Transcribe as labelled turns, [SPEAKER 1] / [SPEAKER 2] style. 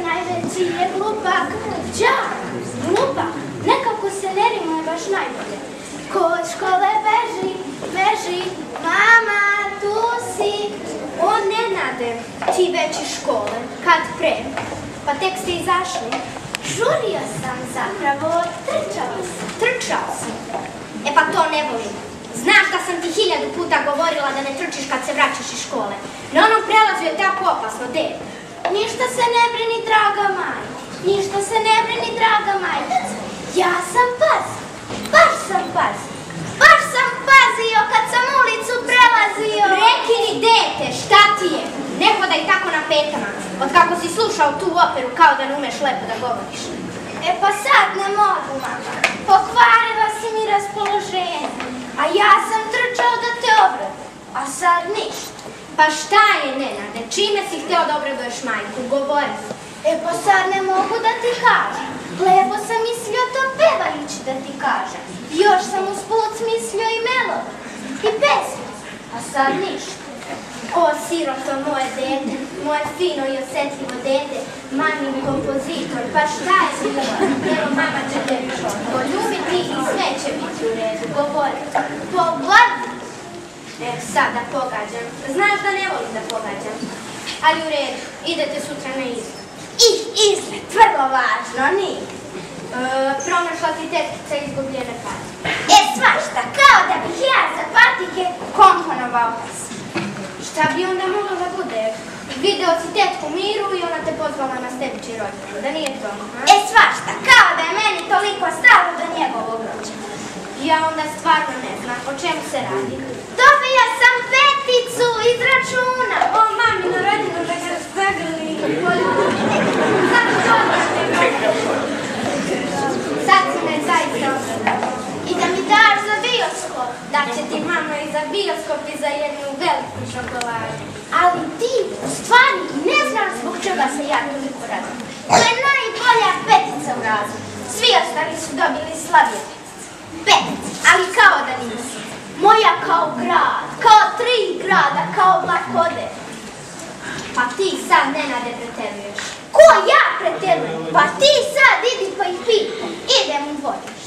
[SPEAKER 1] najveći je glupak. Đak, glupak, nekako se ne rimuje baš najbolje. Ko od škole beži, mama, tu si. O, Nenade, ti već iz škole, kad pre? Pa tek ste izašli. Žurio sam zapravo, trčao sam. E pa to ne volim. Znaš da sam ti 1000 puta govorila da ne trčiš kad se vraćaš iz škole. Na onom prelazu je tako opasno, de. Ništa se ne brini, draga Maja. Ništa se ne brini, draga Maja. Ja sam pazio. Baš sam pazio kad sam ulicu prelazio. Prekini, dete, šta ti je? Ne hodaj tako na petama. Od kako si slušao tu operu kao da ne umeš lepo da govoriš. E pa sad ne mogu, mama. Pokvarila si mi raspoloženje. A ja sam trčao da te obradim. A sad ništa. Pa šta je, Nenade? Čime si hteo da obraduješ majku? Govori. E pa sad ne mogu da ti kažem. Lepo sam mislio to pevajući da ti kažem. Još sam usput mislio i melodiju. I pesmu. A sad ništa. O, siroto moje dete, moje fino i osjetljivo dete, mamin kompozitor, pa šta je bilo? Evo mama će te poljubiti i sve će biti u redu. Govori. Pogodi! Sad da pogađam. Znaš da ne volim da pogađam. Ali u redu, idete sutra na izlet. Izlet, vrlo važno, nije. Pronašla ti tetkica izgubljene patike. Svašta, kao da bih ja za patike komponovao pas. Šta bi onda moglo da bude? Video si tetku Miru i ona te pozvala na stebići rođendan, da nije to? Svašta, kao da je meni toliko stalo do njegovog rođendana. Ja onda stvarno ne znam o čemu se radi. Dobija sam peticu iz računa. O, mami, na rođendan da ga zagrli. Sad si me zaista obradala. I da mi daš za bioskop. Da će ti mama i za bioskop i za jednu veliku čokoladu. Ali ti u stvari ne znaš zbog čega se ja toliko radim. To je najbolja petica u razredu. Svi ostali su dobili slabije petice, ali kao da nisu. Moja kao grad, kao 3 grada, kao Vlakode. Pa ti sad, Nenade, preteruješ. Ko ja preterujem? Pa ti sad idi pa ih pitaj. Idem u vodiš.